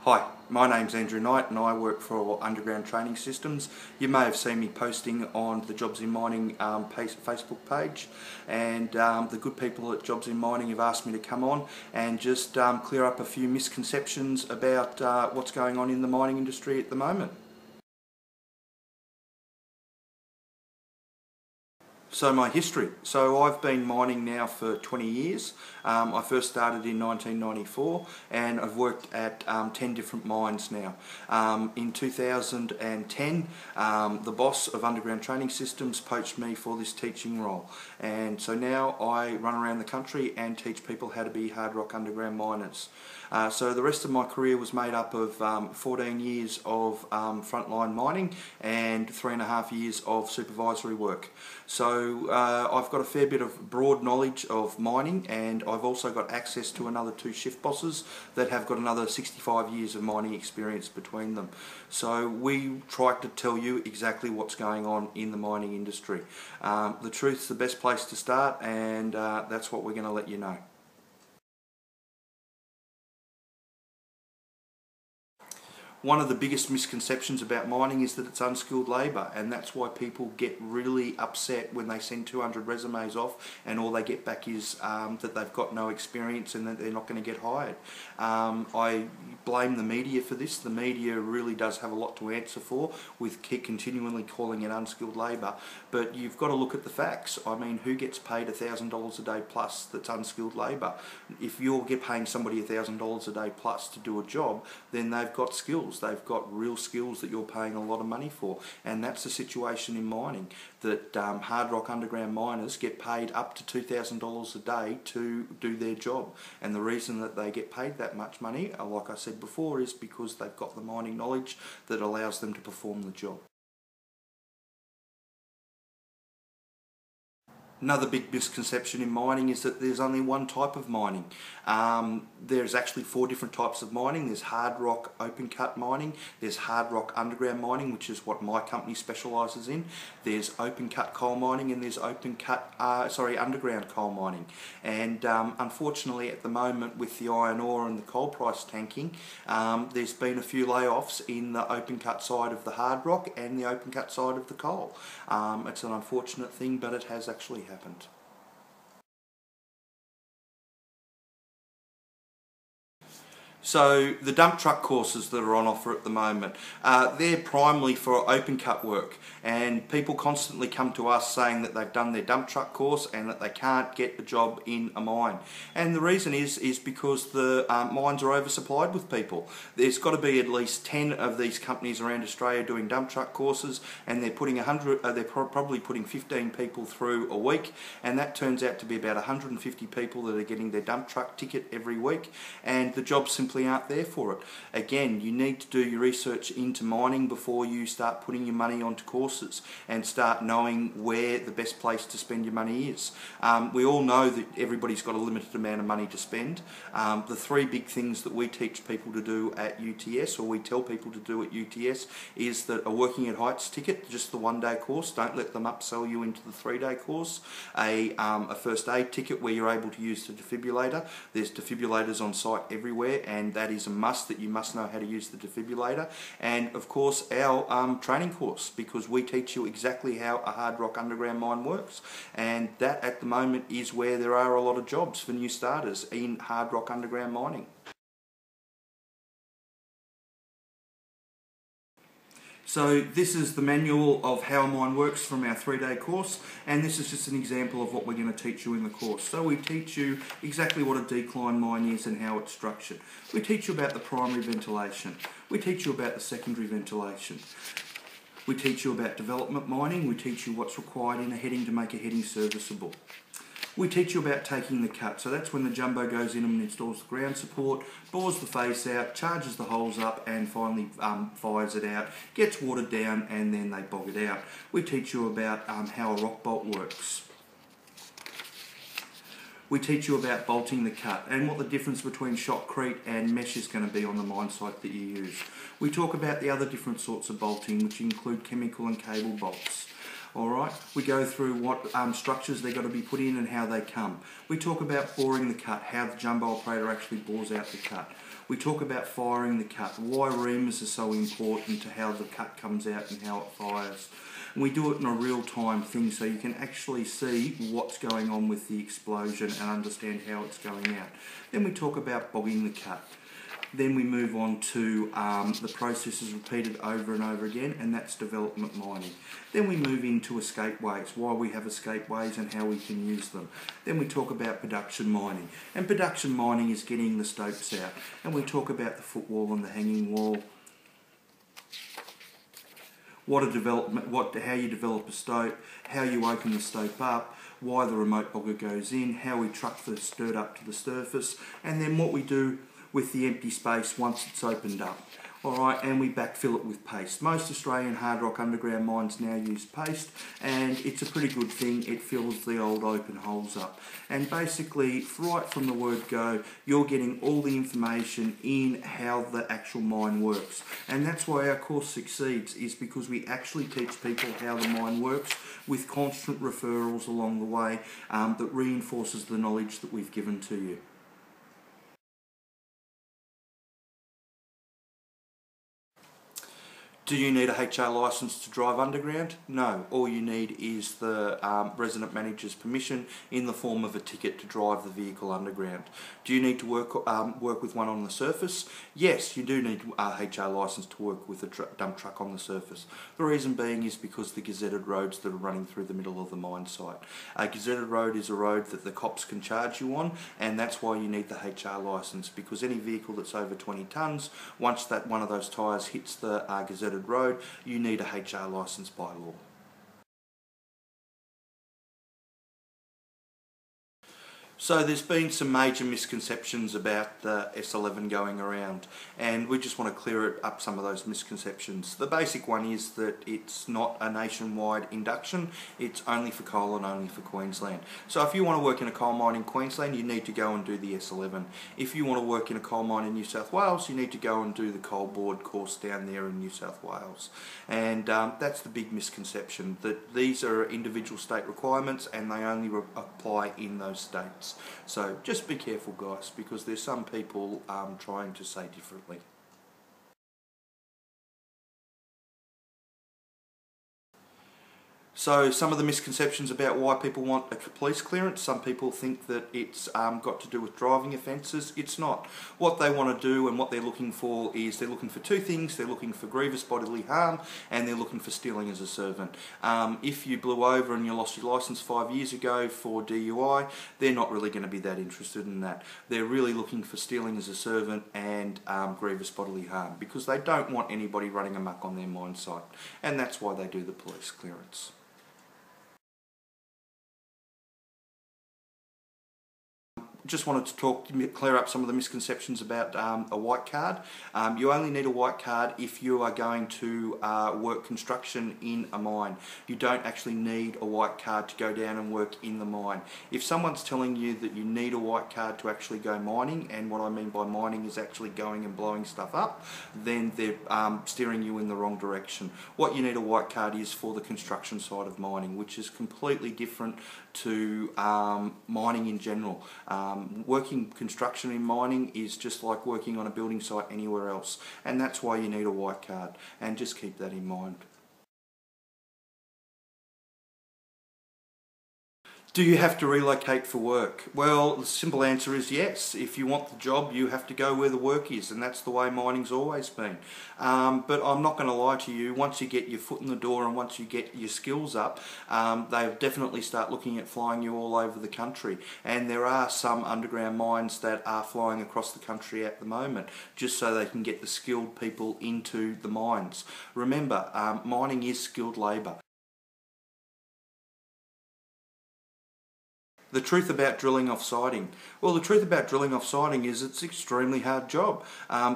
Hi, my name's Andrew Knight and I work for Underground Training Systems. You may have seen me posting on the Jobs in Mining Facebook page, and the good people at Jobs in Mining have asked me to come on and just clear up a few misconceptions about what's going on in the mining industry at the moment. So my history. So I've been mining now for 20 years. I first started in 1994 and I've worked at 10 different mines now. In 2010, the boss of Underground Training Systems poached me for this teaching role. And so now I run around the country and teach people how to be hard rock underground miners. So the rest of my career was made up of 14 years of frontline mining and 3.5 years of supervisory work. So I've got a fair bit of broad knowledge of mining, and I've also got access to another 2 shift bosses that have got another 65 years of mining experience between them. So we try to tell you exactly what's going on in the mining industry. The truth's the best place to start, and that's what we're going to let you know. One of the biggest misconceptions about mining is that it's unskilled labour, and that's why people get really upset when they send 200 resumes off and all they get back is that they've got no experience and that they're not going to get hired. I blame the media for this. The media really does have a lot to answer for with continually calling it unskilled labour, but you've got to look at the facts. I mean, who gets paid $1,000 a day plus that's unskilled labour? If you're paying somebody $1,000 a day plus to do a job, then they've got skills. They've got real skills that you're paying a lot of money for, and that's the situation in mining, that hard rock underground miners get paid up to $2,000 a day to do their job. And the reason that they get paid that much money, like I said before, is because they've got the mining knowledge that allows them to perform the job. Another big misconception in mining is that there's only one type of mining. There's actually 4 different types of mining. There's hard rock open cut mining, there's hard rock underground mining, which is what my company specialises in, there's open cut coal mining, and there's underground coal mining. And unfortunately at the moment, with the iron ore and the coal price tanking, there's been a few layoffs in the open cut side of the hard rock and the open cut side of the coal. It's an unfortunate thing, but it has actually happened. So the dump truck courses that are on offer at the moment, they're primarily for open cut work, and people constantly come to us saying that they've done their dump truck course and that they can't get a job in a mine. And the reason is because the mines are oversupplied with people. There's got to be at least 10 of these companies around Australia doing dump truck courses, and they're putting probably putting 15 people through a week, and that turns out to be about 150 people that are getting their dump truck ticket every week, and the jobs simply aren't there for it. Again, you need to do your research into mining before you start putting your money onto courses and start knowing where the best place to spend your money is. We all know that everybody's got a limited amount of money to spend. The 3 big things that we teach people to do at UTS, or we tell people to do at UTS, is that a Working at Heights ticket, just the 1-day course, don't let them upsell you into the 3-day course. A first aid ticket where you're able to use the defibrillator. There's defibrillators on site everywhere, and that is a must, that you must know how to use the defibrillator. And of course our training course, because we teach you exactly how a hard rock underground mine works, and that at the moment is where there are a lot of jobs for new starters in hard rock underground mining. So this is the manual of how a mine works from our 3-day course, and this is just an example of what we're going to teach you in the course. So we teach you exactly what a decline mine is and how it's structured. We teach you about the primary ventilation. We teach you about the secondary ventilation. We teach you about development mining. We teach you what's required in a heading to make a heading serviceable. We teach you about taking the cut, so that's when the jumbo goes in and installs the ground support, bores the face out, charges the holes up, and finally fires it out, gets watered down, and then they bog it out. We teach you about how a rock bolt works. We teach you about bolting the cut and what the difference between shotcrete and mesh is going to be on the mine site that you use. We talk about the other different sorts of bolting, which include chemical and cable bolts. Alright, we go through what structures they've got to be put in and how they come. We talk about boring the cut, how the jumbo operator actually bores out the cut. We talk about firing the cut, why reamers are so important to how the cut comes out and how it fires. And we do it in a real-time thing so you can actually see what's going on with the explosion and understand how it's going out. Then we talk about bogging the cut. Then we move on to the process is repeated over and over again, and that's development mining. Then we move into escape ways, why we have escape ways and how we can use them. Then we talk about production mining, and production mining is getting the stopes out. And we talk about the footwall and the hanging wall, how you develop a stope, how you open the stope up, why the remote bogger goes in, how we truck the dirt up to the surface, and then what we do with the empty space once it's opened up. Alright, and we backfill it with paste. Most Australian hard rock underground mines now use paste, and it's a pretty good thing. It fills the old open holes up. And basically, right from the word go, you're getting all the information in how the actual mine works. And that's why our course succeeds, is because we actually teach people how the mine works with constant referrals along the way that reinforces the knowledge that we've given to you. Do you need a HR licence to drive underground? No. All you need is the resident manager's permission in the form of a ticket to drive the vehicle underground. Do you need to work with one on the surface? Yes, you do need a HR licence to work with a dump truck on the surface. The reason being is because the gazetted roads that are running through the middle of the mine site. A gazetted road is a road that the cops can charge you on, and that's why you need the HR licence, because any vehicle that's over 20 tonnes, once that one of those tyres hits the gazetted road, you need a HR licence by law. So there's been some major misconceptions about the S11 going around, and we just want to clear up some of those misconceptions. The basic one is that it's not a nationwide induction, it's only for coal and only for Queensland. So if you want to work in a coal mine in Queensland, you need to go and do the S11. If you want to work in a coal mine in New South Wales, you need to go and do the coal board course down there in New South Wales. And that's the big misconception, that these are individual state requirements and they only apply in those states. So just be careful, guys, because there's some people trying to say differently. So some of the misconceptions about why people want a police clearance. Some people think that it's got to do with driving offences. It's not. What they want to do and what they're looking for is they're looking for two things. They're looking for grievous bodily harm and they're looking for stealing as a servant. If you blew over and you lost your licence 5 years ago for DUI, they're not really going to be that interested in that. They're really looking for stealing as a servant and grievous bodily harm, because they don't want anybody running amok on their mine site. And that's why they do the police clearance. Just wanted to clear up some of the misconceptions about a white card. You only need a white card if you are going to work construction in a mine. You don't actually need a white card to go down and work in the mine. If someone's telling you that you need a white card to actually go mining, and what I mean by mining is actually going and blowing stuff up, then they're steering you in the wrong direction. What you need a white card is for the construction side of mining, which is completely different to mining in general. Working construction in mining is just like working on a building site anywhere else, and that's why you need a white card, and just keep that in mind. Do you have to relocate for work? Well, the simple answer is yes. If you want the job, you have to go where the work is, and that's the way mining's always been. But I'm not going to lie to you, once you get your foot in the door and once you get your skills up, they'll definitely start looking at flying you all over the country. And there are some underground mines that are flying across the country at the moment, just so they can get the skilled people into the mines. Remember, mining is skilled labour. The truth about drilling off siding. Well, the truth about drilling off siding is it's an extremely hard job.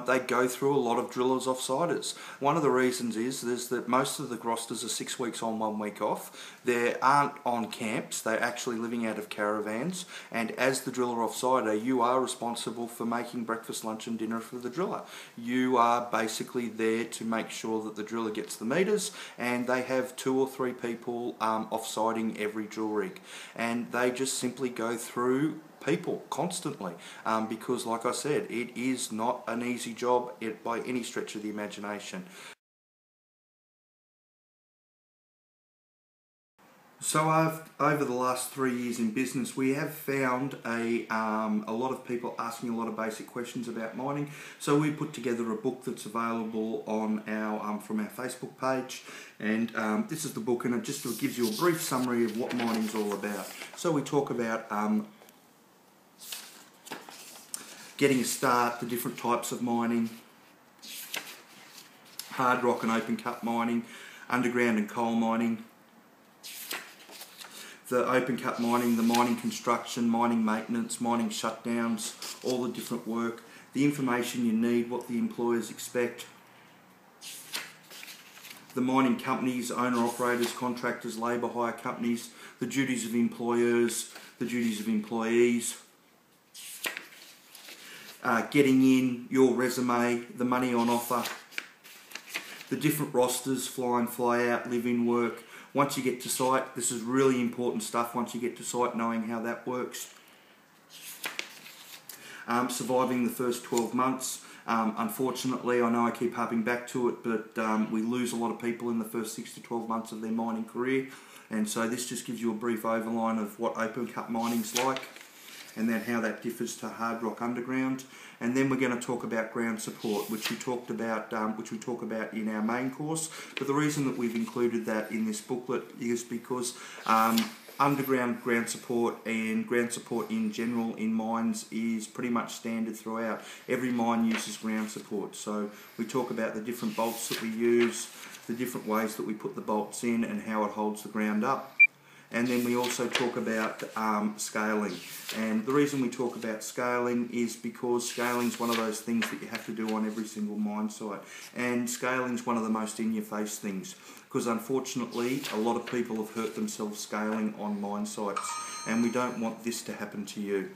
They go through a lot of drillers off-siders. One of the reasons is that most of the grosters are 6 weeks on, 1 week off. They aren't on camps, they're actually living out of caravans, and as the driller off-sider, you are responsible for making breakfast, lunch and dinner for the driller. You are basically there to make sure that the driller gets the meters, and they have 2 or 3 people off-siding every drill rig, and they just simply go through people constantly, because like I said, it is not an easy job by any stretch of the imagination. So over the last 3 years in business, we have found a lot of people asking a lot of basic questions about mining. So we put together a book that's available on our from our Facebook page, and this is the book, and it just gives you a brief summary of what mining's all about. So we talk about getting a start, the different types of mining, hard rock and open cut mining, underground and coal mining, the open cut mining, the mining construction, mining maintenance, mining shutdowns, all the different work, the information you need, what the employers expect, the mining companies, owner-operators, contractors, labour hire companies, the duties of employers, the duties of employees, getting in, your resume, the money on offer, the different rosters, fly in, fly out, live in, work. Once you get to site, this is really important stuff, once you get to site, knowing how that works. Surviving the first 12 months. Unfortunately, I know I keep harping back to it, but we lose a lot of people in the first 6 to 12 months of their mining career, and so this just gives you a brief overline of what open cut mining's like, and then how that differs to hard rock underground. And then we're going to talk about ground support, which we talk about in our main course. But the reason that we've included that in this booklet is because underground ground support and ground support in general in mines is pretty much standard throughout. Every mine uses ground support. So we talk about the different bolts that we use, the different ways that we put the bolts in and how it holds the ground up. And then we also talk about scaling. And the reason we talk about scaling is because scaling is one of those things that you have to do on every single mine site. And scaling is one of the most in-your-face things, because unfortunately a lot of people have hurt themselves scaling on mine sites, and we don't want this to happen to you.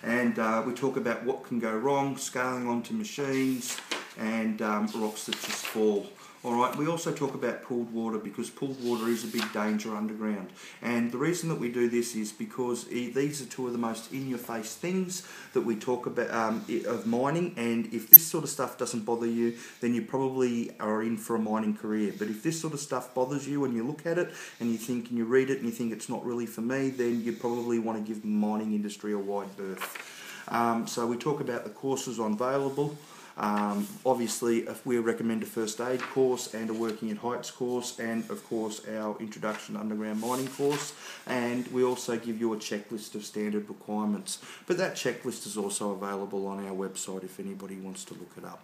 And we talk about what can go wrong, scaling onto machines, and rocks that just fall. Alright, we also talk about pooled water, because pooled water is a big danger underground. And the reason that we do this is because these are 2 of the most in-your-face things that we talk about of mining, and if this sort of stuff doesn't bother you, then you probably are in for a mining career. But if this sort of stuff bothers you and you look at it and you think, and you read it and you think it's not really for me, then you probably want to give the mining industry a wide berth. So we talk about the courses available. Obviously, we recommend a first aid course and a working at heights course, and of course our introduction to underground mining course, and we also give you a checklist of standard requirements. But that checklist is also available on our website if anybody wants to look it up.